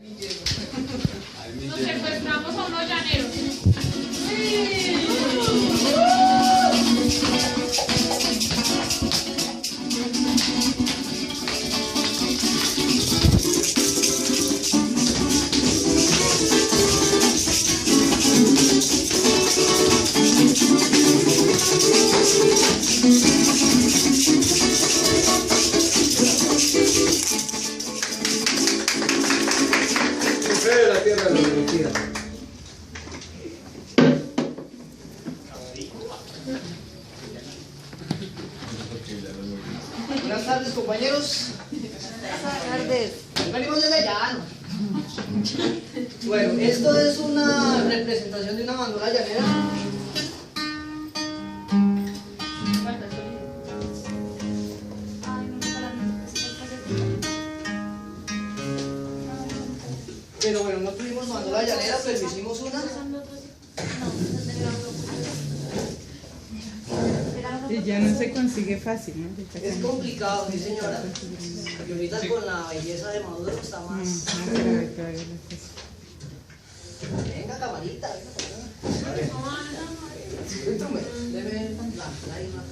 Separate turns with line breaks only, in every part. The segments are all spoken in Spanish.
Nos secuestramos a unos llaneros.
De la tierra lo prometida. Buenas tardes, compañeros.
Buenas tardes.
Venimos desde llano. Bueno, esto es una representación de una bandola llanera. Pero bueno, no tuvimos bandola llanera, pero hicimos una.
Y ya no se consigue fácil, ¿no?
Es complicado, sí señora. Y ahorita con la belleza de Maduro está más. Venga, camarita, venga. A ver. Entrúme, deme la isla.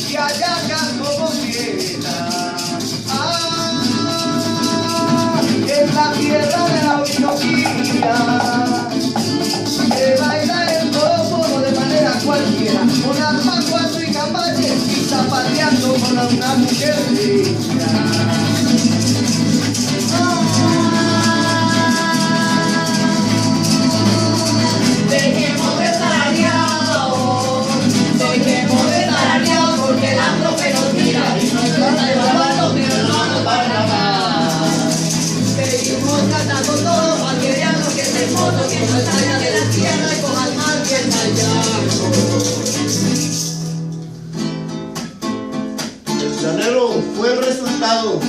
Y hallacas como quiera. En la tierra de la Orinoquía se baila el cómodo de manera cualquiera, con armas, cuatro y cambaches y zapatos. paseando con una mujer bella.
Dejemos de tararear, dejemos de tararear, porque la profe nos mira y nos trata de barbato, pero no nos van a amar. Seguimos cantando todo para que vean lo que es hermoso, que no salga de la tierra y cojan más bien allá.
El llanero fue el resultado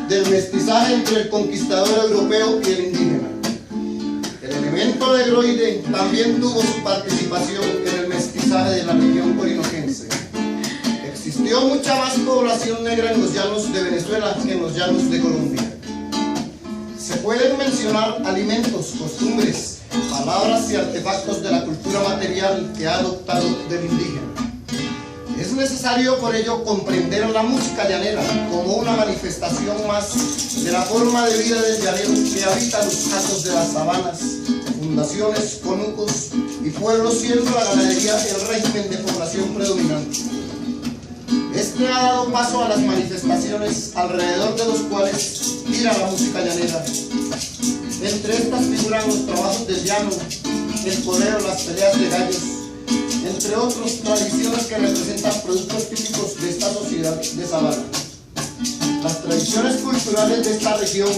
del mestizaje entre el conquistador europeo y el indígena. El elemento negroide también tuvo su participación en el mestizaje de la región orinoquense. Existió mucha más población negra en los llanos de Venezuela que en los llanos de Colombia. Se pueden mencionar alimentos, costumbres, palabras y artefactos de la cultura material que ha adoptado del indígena. Es necesario por ello comprender la música llanera como una manifestación más de la forma de vida del llanero que habita los hatos de las sabanas, fundaciones, conucos y pueblos, siendo la ganadería el régimen de población predominante. Este ha dado paso a las manifestaciones alrededor de los cuales gira la música llanera. Entre estas figuran los trabajos del llano, el correo, las peleas de gallos, entre otras tradiciones que representan productos típicos de esta sociedad de sabana. Las tradiciones culturales de esta región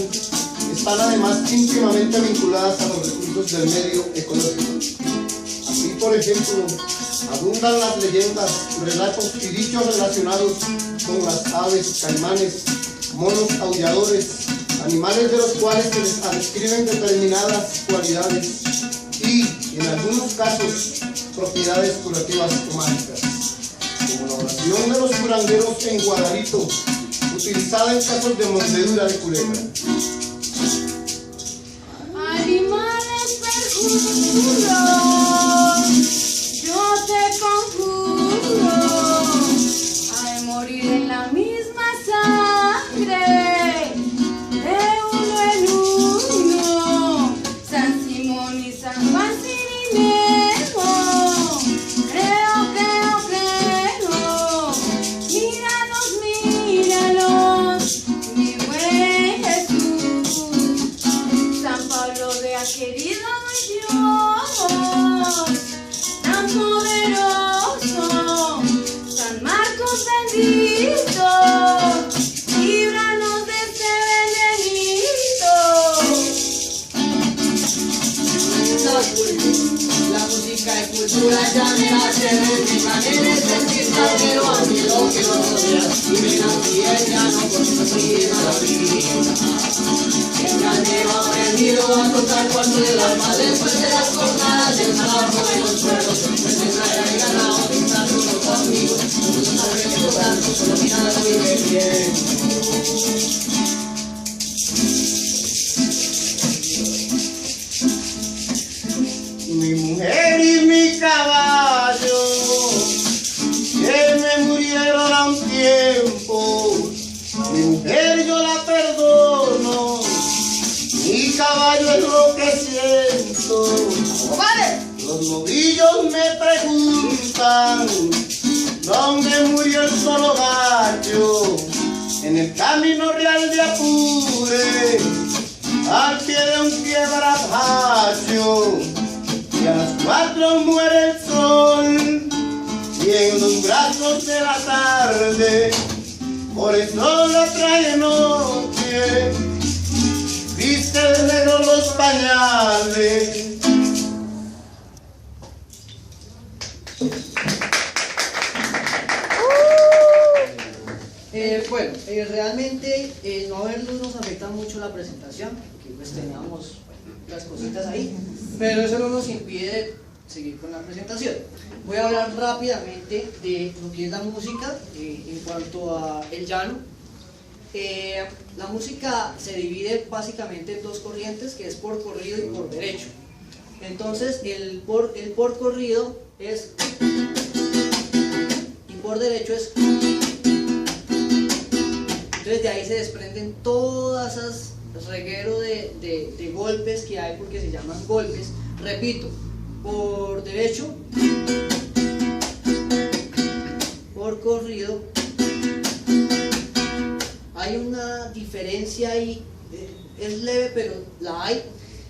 están además íntimamente vinculadas a los recursos del medio ecológico. Así, por ejemplo, abundan las leyendas, relatos y dichos relacionados con las aves, caimanes, monos aulladores, animales de los cuales se les describen determinadas cualidades y, en algunos casos, propiedades curativas o mágicas, como la oración de los curanderos en Guadarito, utilizada en casos de mordedura de culebra.
Animales perjuros, yo te conjuro a de morir en la misma sangre, de uno en uno, San Simón y San Juan Cirineo. Creo, míralos, mi buen Jesús. San Pablo vea querido Dios, tan poderoso, San Marcos bendito, líbranos de este venenito.
La música y cultura llanera se reflejan en este cristalero, a mí lo que no rodea, y me nací el llano con su prima vida. El llanero ha aprendido a tocar cuando del alma después de las jornadas del trabajo de los pueblos, pues me trae ganado pintando uno conmigo, nosotros aprendemos tanto, solo mi nada vive bien.
Mi mujer y mi caballo, que me murieron a un tiempo, mi mujer yo la perdono, mi caballo es lo que siento. Los novillos me preguntan dónde murió el solo gallo, en el camino real de Apure, al pie de un quebrapacho. Y a las 4 muere el sol, y en los brazos de la tarde, por eso la trae noche, viste de negro los pañales.
Realmente no haber luz nos afecta mucho la presentación, porque pues teníamos las cositas ahí, pero eso no nos impide seguir con la presentación. Voy a hablar rápidamente de lo que es la música en cuanto a el llano. La música se divide básicamente en dos corrientes, que es por corrido y por derecho. Entonces el por corrido es, y por derecho es. Entonces de ahí se desprenden todas esas reguero de golpes que hay, porque se llaman golpes. Repito, por derecho, por corrido Hay una diferencia ahí, es leve pero la hay,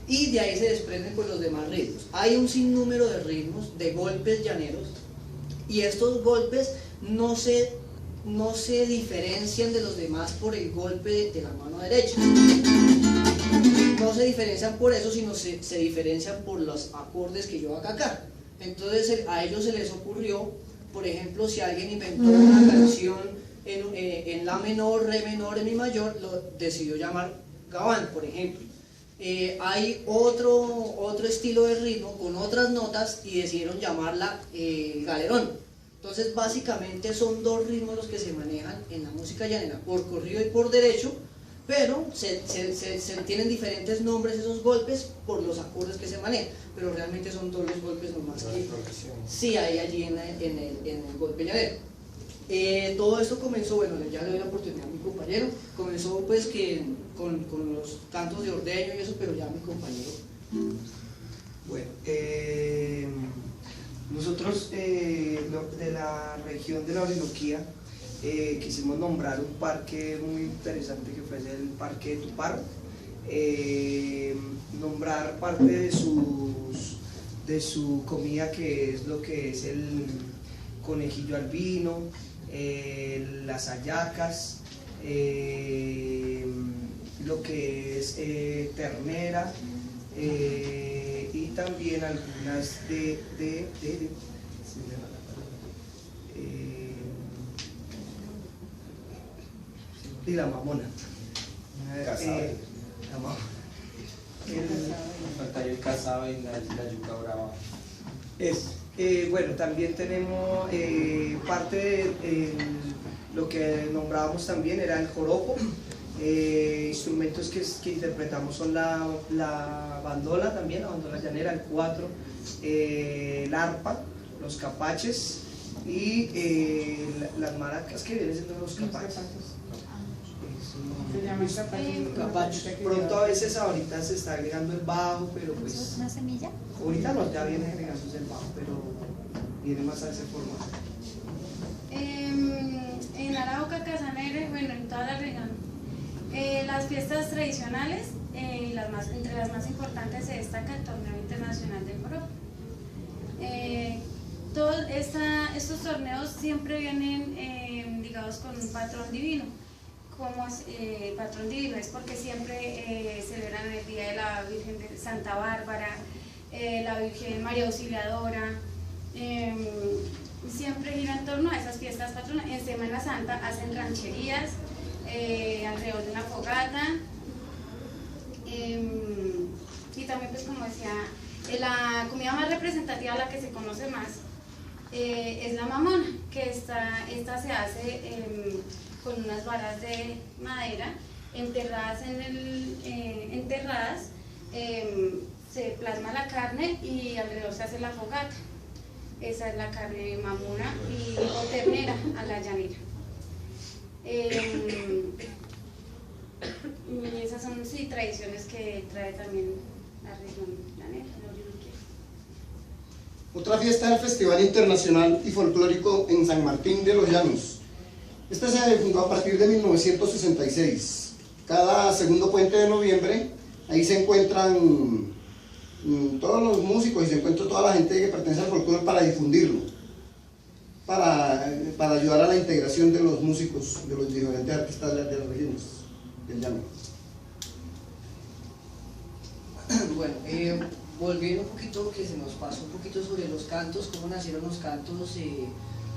y de ahí se desprenden pues los demás ritmos. Hay un sinnúmero de ritmos, de golpes llaneros, y estos golpes no se diferencian de los demás por el golpe de la mano derecha. No se diferencian por eso, sino se diferencian por los acordes que lleva acá. Entonces a ellos se les ocurrió, por ejemplo, si alguien inventó una canción en la menor, re menor, en mi mayor, lo decidió llamar gabán, por ejemplo. Hay otro estilo de ritmo con otras notas y decidieron llamarla galerón. Entonces básicamente son dos ritmos los que se manejan en la música llanera, por corrido y por derecho, pero se tienen diferentes nombres esos golpes por los acordes que se manejan, pero realmente son todos los golpes nomás que sí hay allí en el golpe llanero. Todo esto comenzó, bueno, ya le doy la oportunidad a mi compañero, comenzó pues que con los cantos de ordeño y eso, pero ya mi compañero.
Bueno, nosotros de la región de la Orinoquía quisimos nombrar un parque muy interesante que fue el Parque de Tuparo, nombrar parte de su comida, que es lo que es el conejillo albino, las hallacas, lo que es ternera, y también algunas y la mamona. La mamona.
Faltaría el cazabe y la yuca brava.
Bueno, también tenemos parte de lo que nombrábamos también era el joropo. Instrumentos que interpretamos son la bandola también, la bandola llanera, el cuatro, el arpa, los capaches y las maracas, que vienen siendo los capaches.
Se llaman
Capachos.
Pronto a veces ahorita se está agregando el bajo, pero pues...
¿Eso es una semilla?
Ahorita no, ya viene agregándose el bajo, pero viene más a ese formato.
En Arauca, Casanare, bueno, en toda la región, las fiestas tradicionales, entre las más importantes se destaca el Torneo Internacional del Joropo. Estos torneos siempre vienen ligados con un patrón divino. Como patrón divino es porque siempre celebran el Día de la Virgen de Santa Bárbara, la Virgen María Auxiliadora, siempre gira en torno a esas fiestas patronas. En Semana Santa hacen rancherías alrededor de una fogata, y también, pues como decía, la comida más representativa, la que se conoce más, es la mamona, que esta se hace con unas varas de madera enterradas se plasma la carne y alrededor se hace la fogata. Esa es la carne mamona o ternera a la llanera. Y esas son tradiciones que trae también la región llanera, la Orinoquía.
Otra fiesta es el Festival Internacional y Folclórico en San Martín de los Llanos. Este se fundó a partir de 1966. Cada segundo puente de noviembre, ahí se encuentran todos los músicos y se encuentra toda la gente que pertenece al folclore para difundirlo, para ayudar a la integración de los músicos, de los diferentes artistas de las regiones del llano.
Bueno, volviendo un poquito, que se nos pasó un poquito sobre los cantos, cómo nacieron los cantos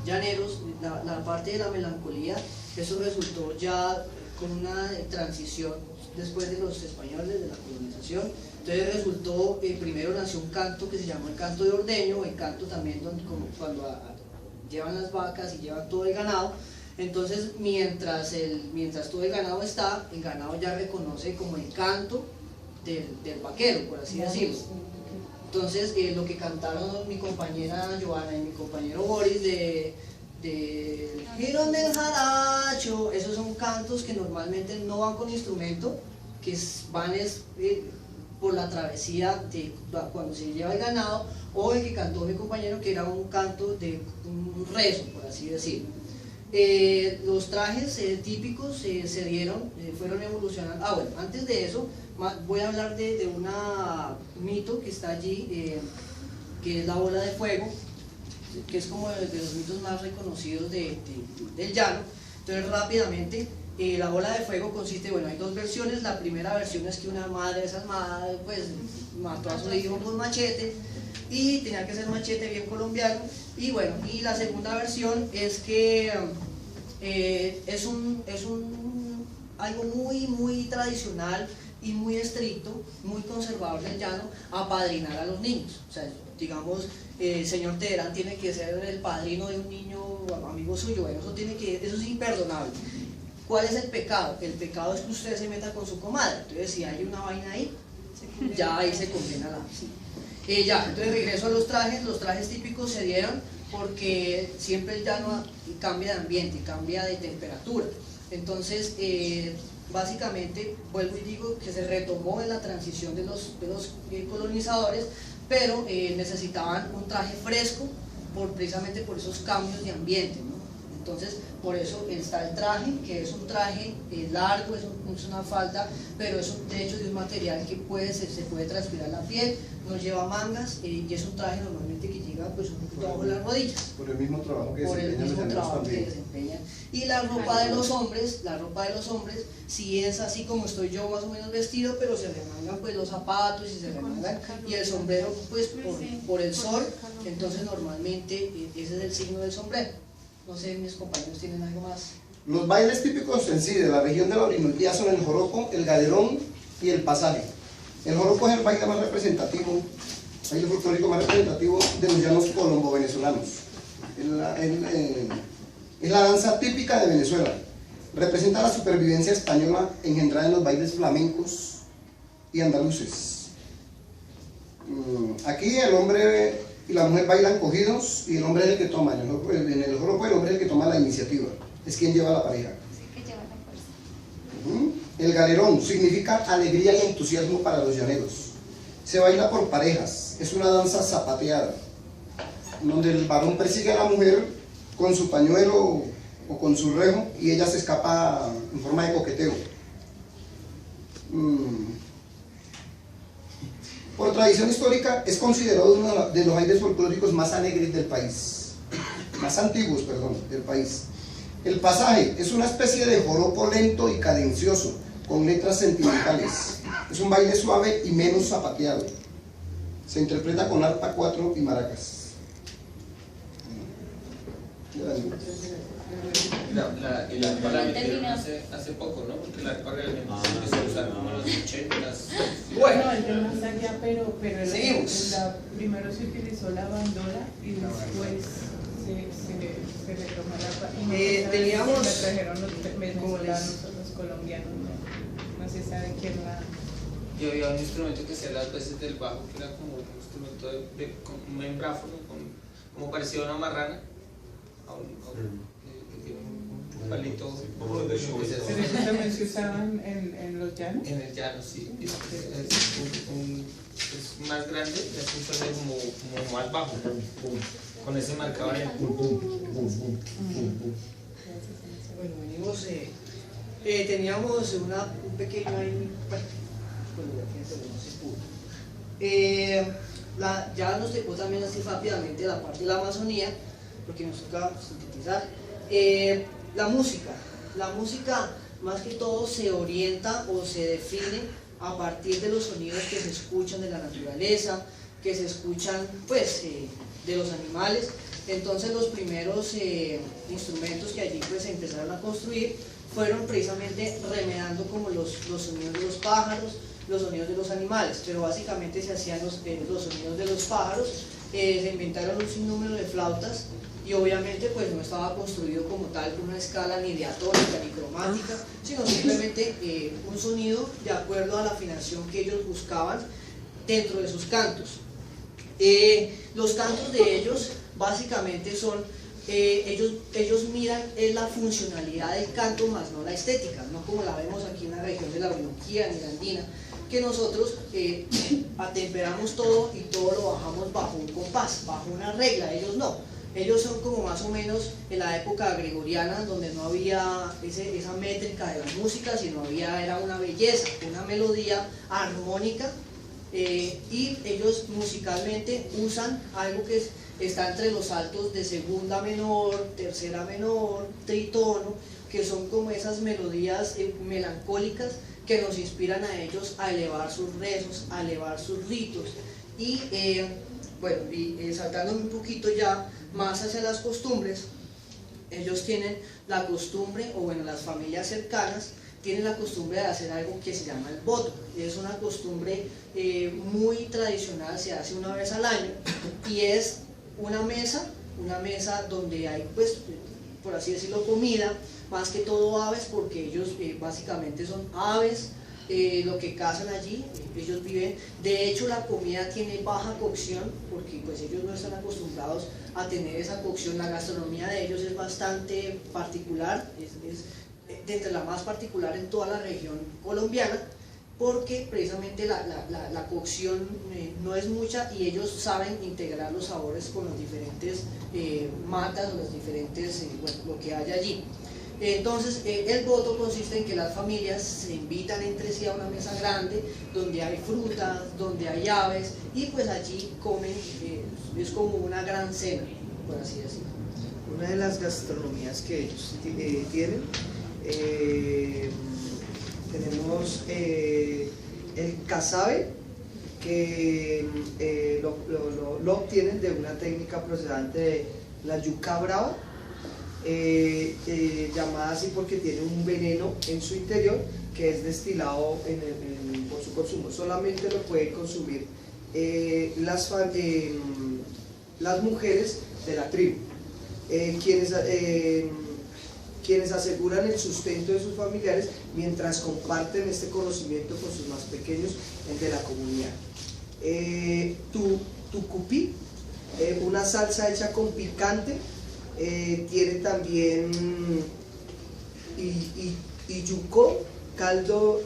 llaneros, la parte de la melancolía, eso resultó ya con una transición después de los españoles, de la colonización. Entonces resultó, primero nació un canto que se llamó el canto de ordeño, el canto también como cuando llevan las vacas y llevan todo el ganado. Entonces mientras todo el ganado está, el ganado ya reconoce como el canto del vaquero, por así decirlo. Entonces lo que cantaron mi compañera Joana y mi compañero Boris de Girón del Jaracho, esos son cantos que normalmente no van con instrumento, que van por la travesía de cuando se lleva el ganado, o el que cantó mi compañero, que era un canto de un rezo, por así decirlo. Los trajes típicos se dieron, fueron evolucionando. Bueno, antes de eso voy a hablar de un mito que está allí, que es la bola de fuego, que es como de los mitos más reconocidos del llano. Entonces rápidamente, la bola de fuego consiste, bueno, hay dos versiones. La primera versión es que una madre desalmada pues mató a su hijo con machete, y tenía que ser machete bien colombiano. Y bueno, y la segunda versión es que es algo muy tradicional y muy estricto, muy conservador del llano, apadrinar a los niños. O sea, digamos, el señor Teherán tiene que ser el padrino de un niño amigo suyo. Bueno, eso es imperdonable. ¿Cuál es el pecado? El pecado es que usted se meta con su comadre. Entonces, si hay una vaina ahí, ya ahí se condena la entonces regreso a los trajes típicos se dieron porque siempre el llano cambia de ambiente, cambia de temperatura. Entonces, básicamente, vuelvo y digo que se retomó en la transición de los colonizadores, pero necesitaban un traje fresco precisamente por esos cambios de ambiente, ¿no? Entonces, por eso está el traje, que es un traje largo, es una falda, pero es de hecho de un material que se puede transpirar la piel, no lleva mangas, y es un traje normalmente que llega pues un poquito bajo las rodillas.
Por el mismo trabajo que
desempeñan. Y la ropa de los hombres, sí es así como estoy yo más o menos vestido, pero se remangan pues los zapatos y se remangan, y el sombrero pues por el sol. Entonces normalmente ese es el signo del sombrero. No sé, mis compañeros tienen algo más.
Los bailes típicos en sí de la región de la Orinoquía son el joropo, el galerón y el pasaje. El joropo es el baile más representativo, el baile folclórico más representativo de los llanos colombo-venezolanos. Es la danza típica de Venezuela. Representa la supervivencia española engendrada en los bailes flamencos y andaluces. Aquí el hombre y la mujer bailan cogidos y el hombre es el que toma. En el joropo el hombre es el que toma la iniciativa, es quien lleva a la pareja. El galerón significa alegría y entusiasmo para los llaneros. Se baila por parejas, es una danza zapateada, donde el varón persigue a la mujer con su pañuelo o con su rejo y ella se escapa en forma de coqueteo. Por tradición histórica es considerado uno de los bailes folclóricos más alegres del país, más antiguos, perdón, del país. El pasaje es una especie de joropo lento y cadencioso, con letras sentimentales. Es un baile suave y menos zapateado. Se interpreta con arpa, cuatro y maracas.
La arpa la metieron hace poco, ¿no? Porque la arpa realmente se empezó a usar como en los 80s.
Bueno,
No, el de más allá, pero
seguimos.
Primero se utilizó la bandola y después se retomó la arpa. Y no
teníamos,
la trajeron los venezolanos o los colombianos, no se sabe quién la...
Y había un instrumento que hacía las veces del bajo, que era como un instrumento con un membráfono, como parecido a una marrana. Que tiene un palito.
Pero eso también se usaba en los llanos.
En el llano, sí. Es más grande, es un sonido como más bajo. Con ese marcador en el pum, pum, pum, pum, pum, pum.
Bueno, venimos, teníamos un pequeño ahí, bueno, no se pudo. Ya nos tocó también así rápidamente la parte de la Amazonía, porque nos toca sintetizar. La música más que todo se orienta o se define a partir de los sonidos que se escuchan de la naturaleza, que se escuchan pues de los animales. Entonces los primeros instrumentos que allí pues se empezaron a construir fueron precisamente remedando como los sonidos de los pájaros, los sonidos de los animales, pero básicamente se hacían los sonidos de los pájaros. Se inventaron un sinnúmero de flautas y obviamente pues no estaba construido como tal con una escala ni diatónica ni cromática, sino simplemente un sonido de acuerdo a la afinación que ellos buscaban dentro de sus cantos. Los cantos de ellos básicamente son, ellos miran la funcionalidad del canto más no la estética, no como la vemos aquí en la región de la Orinoquía ni la Andina, que nosotros atemperamos todo y todo lo bajamos bajo un compás, bajo una regla. Ellos no, Ellos son como más o menos en la época gregoriana, donde no había esa métrica de la música, sino era una belleza, una melodía armónica, y ellos musicalmente usan algo que está entre los altos de segunda menor, tercera menor, tritono, que son como esas melodías melancólicas que nos inspiran a ellos a elevar sus rezos, a elevar sus ritos. Y saltándome un poquito ya más hacia las costumbres, ellos tienen la costumbre, o bueno, las familias cercanas tienen la costumbre de hacer algo que se llama el voto. Es una costumbre muy tradicional, se hace una vez al año, y es una mesa donde hay, pues, por así decirlo, comida, más que todo aves, porque ellos básicamente son aves, lo que cazan allí, ellos viven. De hecho, la comida tiene baja cocción, porque pues ellos no están acostumbrados a tener esa cocción. La gastronomía de ellos es bastante particular, es de entre la más particular en toda la región colombiana, porque precisamente la cocción no es mucha, y ellos saben integrar los sabores con los diferentes matas o los diferentes, lo que haya allí. Entonces, el voto consiste en que las familias se invitan entre sí a una mesa grande, donde hay frutas, donde hay aves, y pues allí comen, es como una gran cena, por así decirlo.
Una de las gastronomías que ellos tienen, tenemos el casabe, que lo obtienen de una técnica procedente de la yuca brava, llamada así porque tiene un veneno en su interior que es destilado por su consumo. Solamente lo pueden consumir las mujeres de la tribu, quienes aseguran el sustento de sus familiares mientras comparten este conocimiento con sus más pequeños de la comunidad. Tucupí, una salsa hecha con picante, tiene también yucó, caldo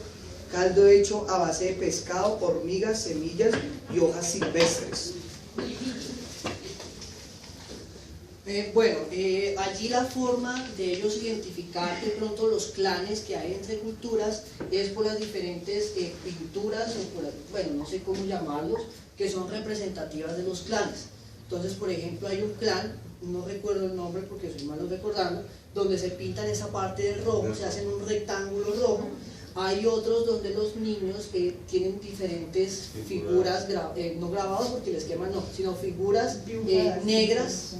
hecho a base de pescado, hormigas, semillas y hojas silvestres.
Allí la forma de ellos identificar de pronto los clanes que hay entre culturas es por las diferentes pinturas, o no sé cómo llamarlos, que son representativas de los clanes. Entonces, por ejemplo, hay un clan, no recuerdo el nombre porque soy malo recordando, donde se pintan esa parte de rojo, se hacen un rectángulo rojo. Hay otros donde los niños tienen diferentes figuras, no grabados porque les queman, no, sino figuras negras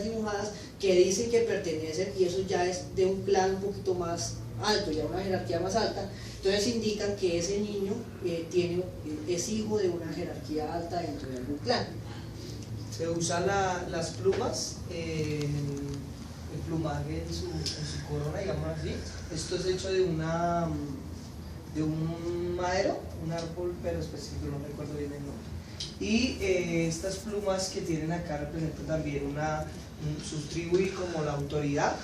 dibujadas, que dicen que pertenecen, y eso ya es de un clan un poquito más alto, ya una jerarquía más alta. Entonces indican que ese niño es hijo de una jerarquía alta dentro de algún clan.
Se usan las plumas, el plumaje en su corona, digamos así. Esto es hecho de un madero, un árbol, pero específico, no recuerdo bien el nombre. Y estas plumas que tienen acá representan también su tribu y como la autoridad.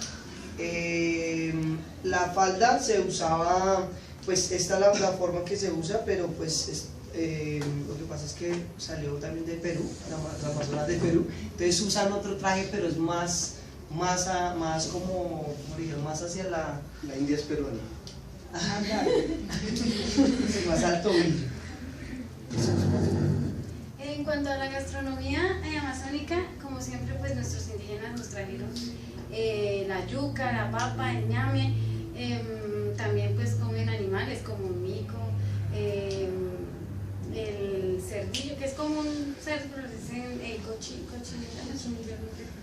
La falda se usaba, pues esta es la forma que se usa, pero pues lo que pasa es que salió también de Perú, las amazonas de Perú, entonces usan otro traje, pero es más como dijeron, más hacia la
India es peruana.
más alto brillo.
En cuanto a la gastronomía amazónica, como siempre, pues nuestros indígenas nos trajeron la yuca, la papa, el ñame. También pues comen animales como un mico, el cerdillo, que es como un cerdo, pero le dicen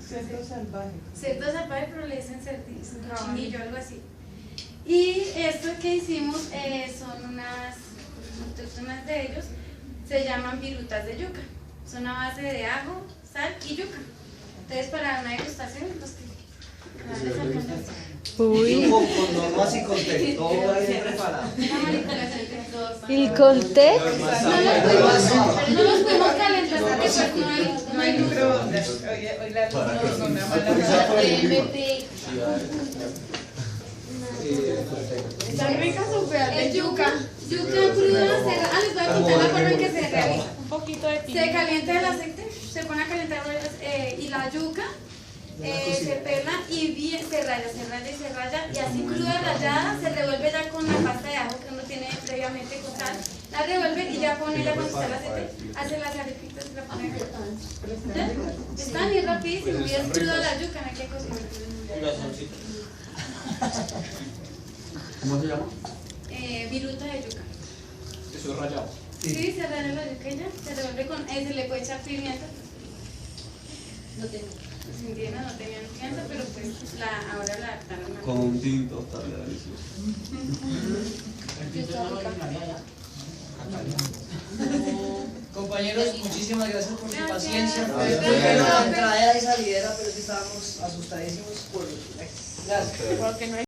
Cerdo salvaje.
cerdo salvaje, pero le dicen cochinillo, algo así. Y esto que hicimos son unas autóctonas de ellos, se llaman virutas de yuca, son a base de ajo, sal y yuca. Entonces, para una degustación, los que
Con normas y contexto, todo ahí preparado.
¿El contexto?
no los podemos calentar porque pues
No hay microondas. Hoy la luz no me ¿Están ricas o feas?
es yuca cruda, les voy a contar la forma en que se realiza.
Un poquito de
Se calienta el aceite, se pone a calentar y la yuca se pela y bien se raya y así cruda rallada se revuelve ya con la pasta de ajo que uno tiene previamente con sal, la revuelve y ya pone ya cuando está el aceite, hace las arepitas y la pone acá. Están y rapidísimo y es cruda la yuca, no hay que cocinar.
¿Cómo se llama?
Viruta de yuca.
Eso es rallado.
Sí, se raya la yuca y ya, se revuelve con, se le puede echar pimienta. No tengo. Los indígenas no tenían pimienta, pero pues ahora la adaptaron a...
Con un tinto estaría delicioso.
Compañeros, muchísimas gracias por su
Gracias.
paciencia. Fue
Gracias.
bueno la entrada y salidera, pero sí estábamos asustadísimos por... Gracias.
Porque no hay